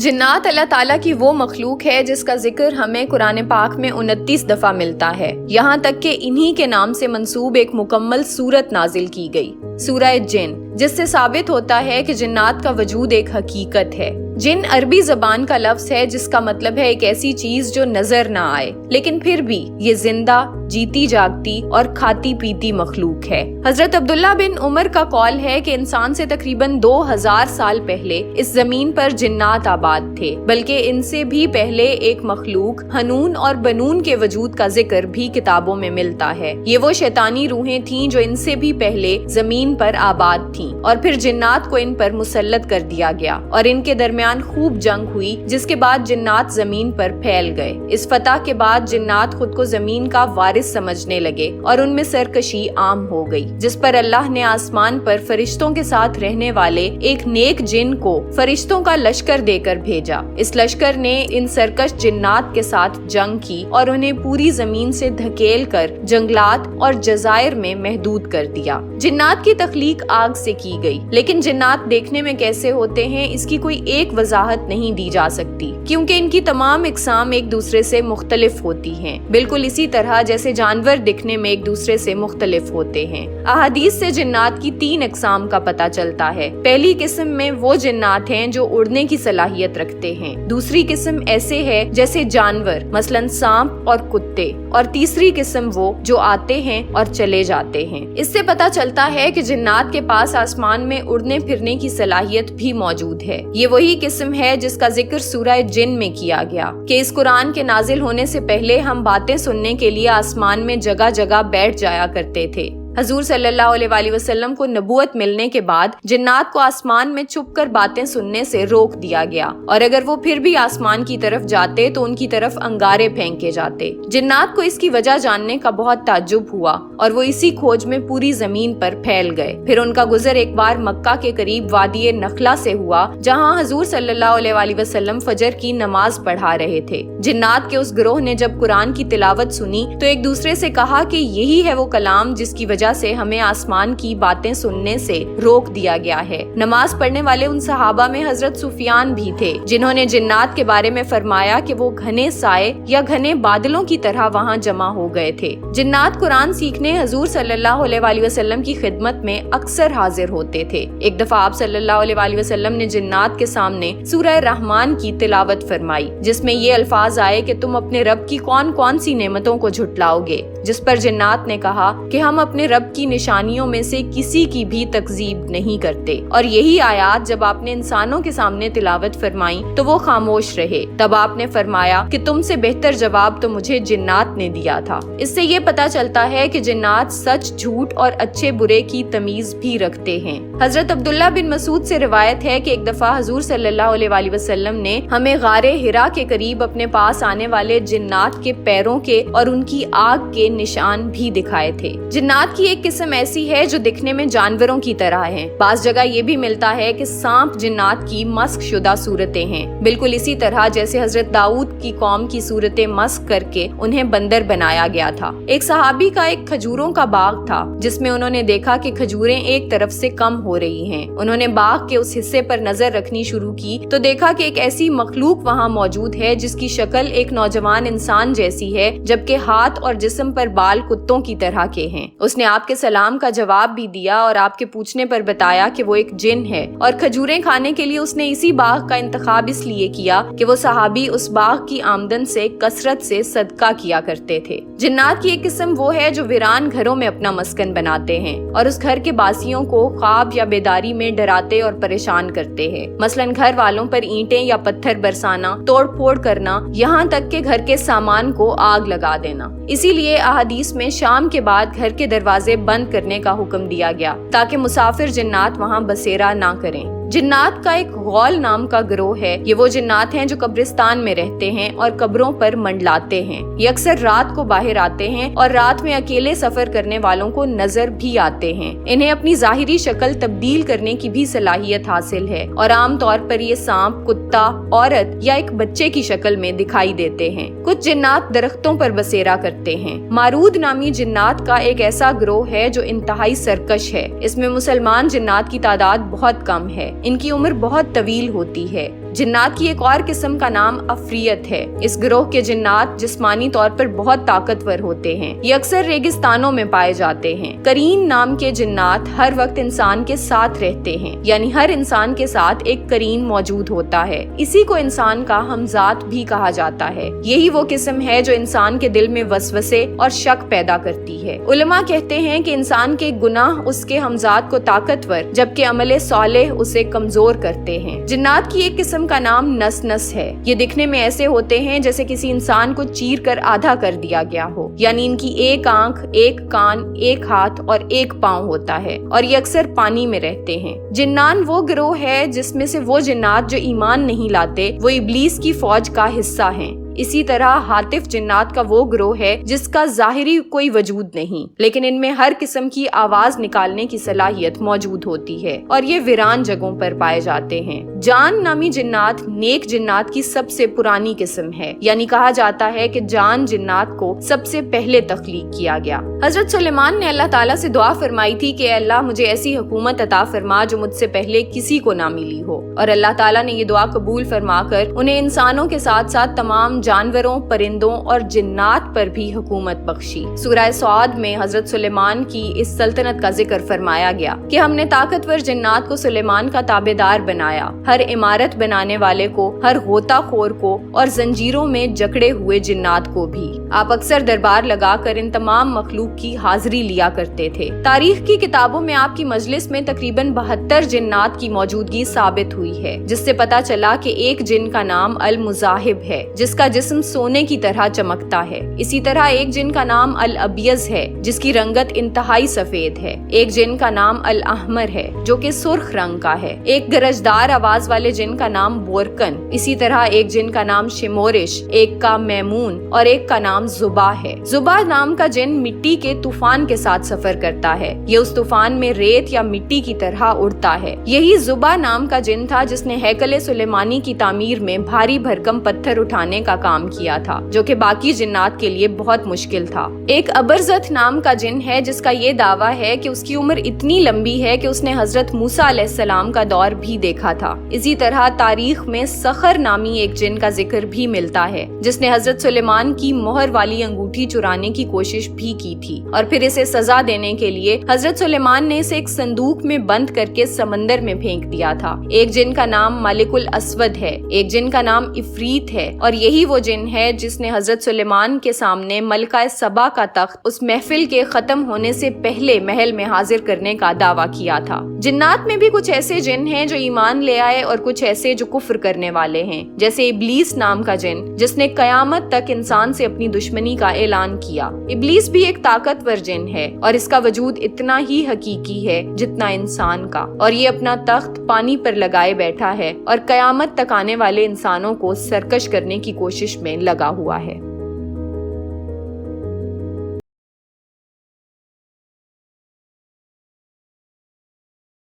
जिन्नात अल्लाह ताला की वो मखलूक है जिसका जिक्र हमें कुरान पाक में 29 दफा मिलता है। यहाँ तक कि इन्हीं के नाम से मंसूब एक मुकम्मल सूरत नाजिल की गई, सूरह जिन, जिससे साबित होता है कि जिन्नात का वजूद एक हकीकत है। जिन अरबी जबान का लफ्ज है जिसका मतलब है एक ऐसी चीज जो नजर ना आए, लेकिन फिर भी ये जिंदा, जीती जागती और खाती पीती मखलूक है। हजरत अब्दुल्ला बिन उमर का कौल है कि इंसान से तकरीबन 2000 साल पहले इस जमीन पर जिन्नात आबाद थे, बल्कि इनसे भी पहले एक मखलूक हनून और बनून के वजूद का जिक्र भी किताबों में मिलता है। ये वो शैतानी रूहें थीं जो इनसे भी पहले जमीन पर आबाद थीं और फिर जिन्नात को इन पर मुसल्लत कर दिया गया और इनके दरमियान खूब जंग हुई, जिसके बाद जिन्नात जमीन पर फैल गए। इस फतह के बाद जिन्नात खुद को जमीन का वारिस समझने लगे और उनमें सरकशी आम हो गई, जिस पर अल्लाह ने आसमान पर फरिश्तों के साथ रहने वाले एक नेक जिन को फरिश्तों का लश्कर देकर भेजा। इस लश्कर ने इन सरकश जिन्नात के साथ जंग की और उन्हें पूरी जमीन से धकेल कर जंगलात और जजायर में महदूद कर दिया। जिन्नात की तख्लीक आग से की गई, लेकिन जिन्नात देखने में कैसे होते हैं इसकी कोई एक वजाहत नहीं दी जा सकती, क्योंकि इनकी तमाम इकसाम एक दूसरे से मुख्तलिफ होती हैं, बिल्कुल इसी तरह जैसे जानवर दिखने में एक दूसरे से मुख्तलिफ होते हैं। अहादीस से जिन्नात की 3 इकसाम का पता चलता है। पहली किस्म में वो जिन्नात हैं जो उड़ने की सलाहियत रखते हैं, दूसरी किस्म ऐसे है जैसे जानवर मसलन सांप और कुत्ते, और तीसरी किस्म वो जो आते हैं और चले जाते हैं। इससे पता चलता है कि जिन्नात के पास आसमान में उड़ने फिरने की सलाहियत भी मौजूद है। ये वही किस्म है जिसका जिक्र सूरह जिन में किया गया कि इस कुरान के नाजिल होने से पहले हम बातें सुनने के लिए आसमान में जगह जगह बैठ जाया करते थे। हजूर सल्लल्लाहु अलैहि वसल्लम को नबूवत मिलने के बाद जिन्नात को आसमान में छुपकर बातें सुनने से रोक दिया गया, और अगर वो फिर भी आसमान की तरफ जाते तो उनकी तरफ अंगारे फेंके जाते। जिन्नात को इसकी वजह जानने का बहुत ताज्जुब हुआ और वो इसी खोज में पूरी जमीन पर फैल गए। फिर उनका गुजर एक बार मक्का के करीब वादी नखला से हुआ, जहाँ हजूर सल्लल्लाहु अलैहि वसल्लम फजर की नमाज पढ़ा रहे थे। जिन्नात के उस गिरोह ने जब कुरान की तिलावत सुनी तो एक दूसरे से कहा कि यही है वो कलाम जिसकी वजह से हमें आसमान की बातें सुनने से रोक दिया गया है। नमाज पढ़ने वाले उन सहाबा में हजरत सुफियान भी थे, जिन्होंने जिन्नात के बारे में फरमाया कि वो घने साए या घने बादलों की तरह वहाँ जमा हो गए थे। जिन्नात कुरान सीखने हजूर सल्लल्लाहु अलैहि वसल्लम की खिदमत में अक्सर हाजिर होते थे। एक दफा आप सल्लल्लाहु अलैहि वसल्लम ने जिन्नात के सामने सूरह रहमान की तिलावत फरमाई, जिसमें ये अल्फाज आए कि तुम अपने रब की कौन कौन सी नेमतों को झुटलाओगे, जिस पर जिन्नात ने कहा कि हम अपने रब की निशानियों में से किसी की भी तकजीब नहीं करते। और यही आयात जब आपने इंसानों के सामने तिलावत फरमाई तो वो खामोश रहे। तब आपने फरमाया कि तुमसे बेहतर जवाब तो मुझे जिन्नात ने दिया था। इससे ये पता चलता है कि जिन्नात सच, झूठ और अच्छे बुरे की तमीज भी रखते हैं। हजरत अब्दुल्ला बिन मसूद से रिवायत है कि एक दफा हजूर सल्लल्लाहु अलैहि वसल्लम ने हमें गारे हिरा के करीब अपने पास आने वाले जिन्नात के पैरों के और उनकी आग के निशान भी दिखाए थे। जिन्नात की एक किस्म ऐसी है जो दिखने में जानवरों की तरह है। बास जगह ये भी मिलता है कि सांप जिन्नात की मस्क शुदा सूरतें हैं, बिल्कुल इसी तरह जैसे हजरत दाऊद की कौम की सूरतें मस्क करके उन्हें बंदर बनाया गया था। एक सहाबी का एक खजूरों का बाग था, जिसमें उन्होंने देखा कि खजूरें एक तरफ से कम हो रही हैं। उन्होंने बाग के उस हिस्से पर नजर रखनी शुरू की तो देखा कि एक ऐसी मखलूक वहाँ मौजूद है जिसकी शक्ल एक नौजवान इंसान जैसी है, जबकि हाथ और जिस्म पर बाल कुत्तों की तरह के हैं। उसने आपके सलाम का जवाब भी दिया और आपके पूछने पर बताया कि वो एक जिन है, और खजूरें खाने के लिए उसने इसी बाग का इंतखाब इसलिए किया कि वो सहाबी उस बाग की आमदन से कसरत से सदका किया करते थे। जिन्नात की एक किस्म वो है जो वीरान घरों में अपना मस्कन बनाते हैं और उस घर के बासियों को ख्वाब या बेदारी में डराते और परेशान करते हैं। मसलन घर वालों पर ईंटें या पत्थर बरसाना, तोड़ फोड़ करना, यहाँ तक के घर के सामान को आग लगा देना। इसीलिए अहादीस में शाम के बाद घर के दरवाजे बंद करने का हुक्म दिया गया ताकि मुसाफिर जिन्नात वहाँ बसेरा ना करें। जिन्नात का एक गौल नाम का गिरोह है। ये वो जिन्नात हैं जो कब्रिस्तान में रहते हैं और कब्रों पर मंडलाते हैं। ये अक्सर रात को बाहर आते हैं और रात में अकेले सफर करने वालों को नजर भी आते हैं। इन्हें अपनी जाहिरी शक्ल तब्दील करने की भी सलाहियत हासिल है और आम तौर पर ये सांप, कुत्ता, औरत या एक बच्चे की शक्ल में दिखाई देते हैं। कुछ जिन्नात दरख्तों पर बसेरा करते हैं। मारूद नामी जिन्नात का एक ऐसा गिरोह है जो इंतहाई सरकश है। इसमें मुसलमान जिन्नात की तादाद बहुत कम है। इनकी उम्र बहुत तवील होती है। जिन्नात की एक और किस्म का नाम अफरियत है। इस गिरोह के जिन्नात जिस्मानी तौर पर बहुत ताकतवर होते हैं। ये अक्सर रेगिस्तानों में पाए जाते हैं। करीन नाम के जिन्नात हर वक्त इंसान के साथ रहते हैं, यानी हर इंसान के साथ एक करीन मौजूद होता है। इसी को इंसान का हमजात भी कहा जाता है। यही वो किस्म है जो इंसान के दिल में वसवसे और शक पैदा करती है। उलमा कहते हैं कि इंसान के गुनाह उसके हमजात को ताकतवर जबकि अमले सालेह उसे कमजोर करते हैं। जिन्नात की एक किस्म का नाम नस है। ये दिखने में ऐसे होते हैं जैसे किसी इंसान को चीर कर आधा कर दिया गया हो, यानी इनकी एक आंख, एक कान, एक हाथ और एक पाँव होता है और ये अक्सर पानी में रहते हैं। जिन्नान वो गिरोह है जिसमें से वो जिन्नात जो ईमान नहीं लाते वो इब्लीस की फौज का हिस्सा हैं। इसी तरह हातिफ जिन्नात का वो गिरोह है जिसका जाहिरी कोई वजूद नहीं, लेकिन इनमें हर किस्म की आवाज निकालने की सलाहियत मौजूद होती है और ये वीरान जगहों पर पाए जाते हैं। जान नामी जिन्नात नेक जिन्नात की सबसे पुरानी किस्म है, यानी कहा जाता है कि जान जिन्नात को सबसे पहले तख्लीक किया गया। हजरत सुलेमान ने अल्लाह ताला से दुआ फरमाई थी कि अल्लाह मुझे ऐसी हुकूमत अता फरमा जो मुझसे पहले किसी को ना मिली हो, और अल्लाह ताला ने ये दुआ कबूल फरमाकर उन्हें इंसानों के साथ साथ तमाम जानवरों, परिंदों और जिन्नात पर भी हुकूमत बख्शी। सूरह सौद में हजरत सुलेमान की इस सल्तनत का जिक्र फरमाया गया कि हमने ताकतवर जिन्नात को सुलेमान का ताबेदार बनाया, हर इमारत बनाने वाले को, हर गोताखोर को और जंजीरों में जकड़े हुए जिन्नात को भी। आप अक्सर दरबार लगाकर इन तमाम मखलूक की हाजिरी लिया करते थे। तारीख की किताबों में आपकी मजलिस में तकरीबन 72 जिन्नात की मौजूदगी साबित हुई है, जिससे पता चला कि एक जिन का नाम अल मुजाहिब है जिसका जिस्म सोने की तरह चमकता है। इसी तरह एक जिन का नाम अल अबियज है जिसकी रंगत इंतहाई सफेद है। एक जिन का नाम अल अहमर है जो कि सुर्ख रंग का है। एक गरजदार आवाज वाले जिन का नाम बोरकन, इसी तरह एक जिन का नाम शिमोरिश, एक का मैमून और एक का नाम जुबा है। जुबा नाम का जिन मिट्टी के तूफान के साथ सफर करता है। ये उस तूफान में रेत या मिट्टी की तरह उड़ता है। यही जुबा नाम का जिन था जिसने हैकले सुलेमानी की तामीर में भारी भरकम पत्थर उठाने का काम किया था, जो कि बाकी जिन्नात के लिए बहुत मुश्किल था। एक अबरजत नाम का जिन है जिसका ये दावा है कि उसकी उम्र इतनी लंबी है कि उसने हजरत मूसा अलैहिस्सलाम का दौर भी देखा था। इसी तरह तारीख में सखर नामी एक जिन का जिक्र भी मिलता है जिसने हजरत सुलेमान की मोहर वाली अंगूठी चुराने की कोशिश भी की थी और फिर इसे सजा देने के लिए हजरत सुलेमान ने इसे एक संदूक में बंद करके समंदर में फेंक दिया था। एक जिन का नाम मालिकुल अस्वद है, एक जिन का नाम इफरीत है और यही वो जिन है जिसने हजरत सुलेमान के सामने मलका सबा का तख्त उस महफिल के खत्म होने से पहले महल में हाजिर करने का दावा किया था। जिन्नात में भी कुछ ऐसे जिन हैं जो ईमान ले आए और कुछ ऐसे जो कुफ्र करने वाले हैं, जैसे इब्लीस नाम का जिन जिसने कयामत तक इंसान से अपनी दुश्मनी का ऐलान किया। इब्लीस भी एक ताकतवर जिन है और इसका वजूद इतना ही हकीकी है जितना इंसान का, और ये अपना तख्त पानी पर लगाए बैठा है और कयामत तक आने वाले इंसानों को सरकश करने की कोशिश में लगा हुआ है।